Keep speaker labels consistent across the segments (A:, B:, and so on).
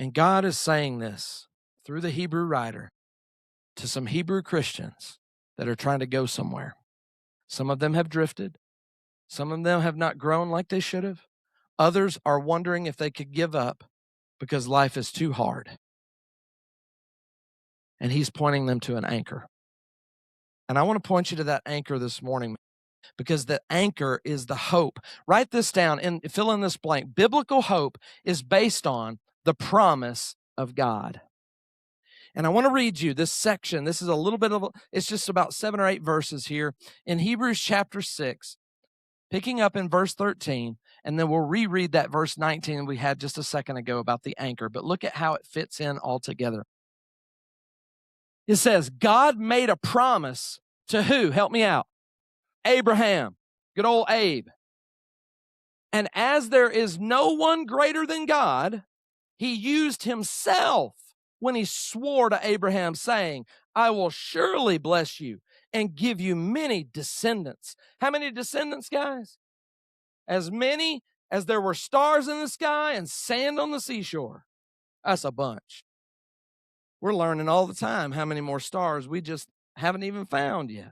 A: And God is saying this through the Hebrew writer to some Hebrew Christians that are trying to go somewhere. Some of them have drifted. Some of them have not grown like they should have. Others are wondering if they could give up because life is too hard. And he's pointing them to an anchor. And I want to point you to that anchor this morning, because the anchor is the hope. Write this down and fill in this blank. Biblical hope is based on the promise of God. And I want to read you this section. This is a little bit of, it's just about 7 or 8 verses here in Hebrews chapter 6, picking up in verse 13, and then we'll reread that verse 19 we had just a second ago about the anchor. But look at how it fits in all together. It says, God made a promise to who? Help me out. Abraham, good old Abe. And as there is no one greater than God, he used himself when he swore to Abraham, saying, I will surely bless you and give you many descendants. How many descendants, guys? As many as there were stars in the sky and sand on the seashore. That's a bunch. We're learning all the time how many more stars we just haven't even found yet.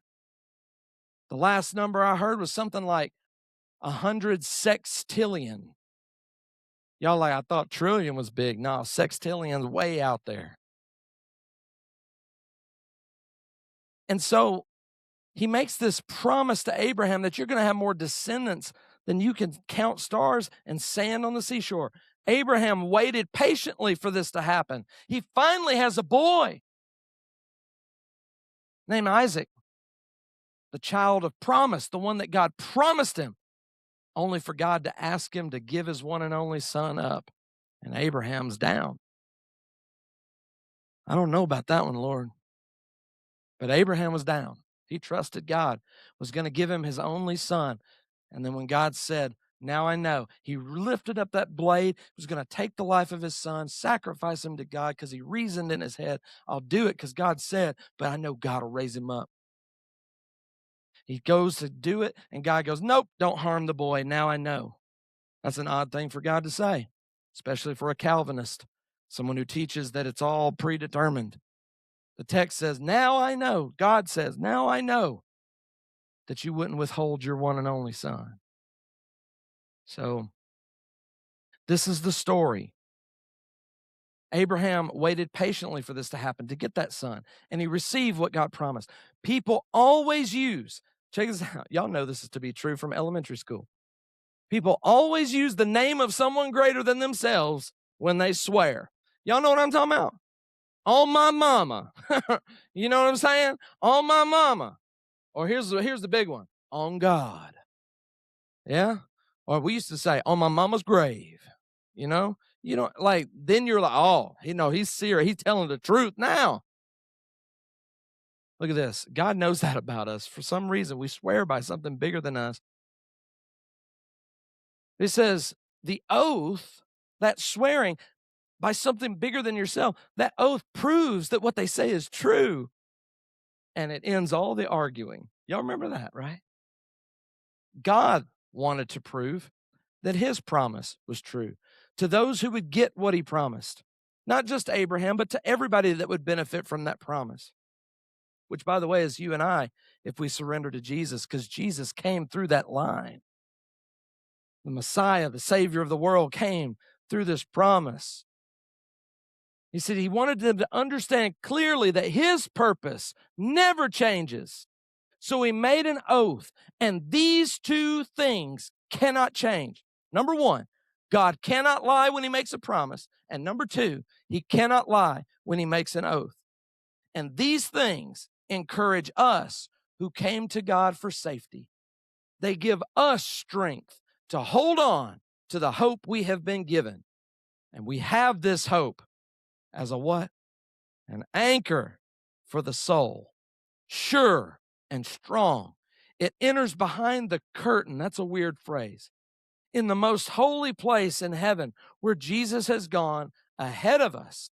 A: The last number I heard was something like 100 sextillion. Y'all like, I thought trillion was big. No, sextillion's way out there. And so he makes this promise to Abraham that you're going to have more descendants than you can count stars and sand on the seashore. Abraham waited patiently for this to happen. He finally has a boy named Isaac, the child of promise, the one that God promised him, only for God to ask him to give his one and only son up. And Abraham's down. I don't know about that one, Lord. But Abraham was down. He trusted God was going to give him his only son. And then when God said, now I know, he lifted up that blade, was going to take the life of his son, sacrifice him to God because he reasoned in his head, I'll do it because God said, but I know God will raise him up. He goes to do it, and God goes, nope, don't harm the boy. Now I know. That's an odd thing for God to say, especially for a Calvinist, someone who teaches that it's all predetermined. The text says, now I know. God says, now I know that you wouldn't withhold your one and only son. So this is the story. Abraham waited patiently for this to happen, to get that son, and he received what God promised. People always use, check this out, y'all know this is to be true from elementary school. People always use the name of someone greater than themselves when they swear. Y'all know what I'm talking about? On my mama. You know what I'm saying? On my mama. Or here's the big one. On God. Yeah? Or we used to say, on my mama's grave. You know, like, then you're like, oh, he's serious. He's telling the truth now. Look at this. God knows that about us. For some reason, we swear by something bigger than us. It says the oath, that swearing by something bigger than yourself, that oath proves that what they say is true. And it ends all the arguing. Y'all remember that, right? God wanted to prove that his promise was true to those who would get what he promised. Not just Abraham, but to everybody that would benefit from that promise. Which, by the way, is you and I, if we surrender to Jesus, because Jesus came through that line. The Messiah, the Savior of the world, came through this promise. He said he wanted them to understand clearly that his purpose never changes. So he made an oath, and these two things cannot change. Number one, God cannot lie when he makes a promise. And number two, he cannot lie when he makes an oath. And these things encourage us who came to God for safety. They give us strength to hold on to the hope we have been given. And we have this hope as a what? An anchor for the soul, sure and strong. It enters behind the curtain. That's a weird phrase. In the most holy place in heaven, where Jesus has gone ahead of us.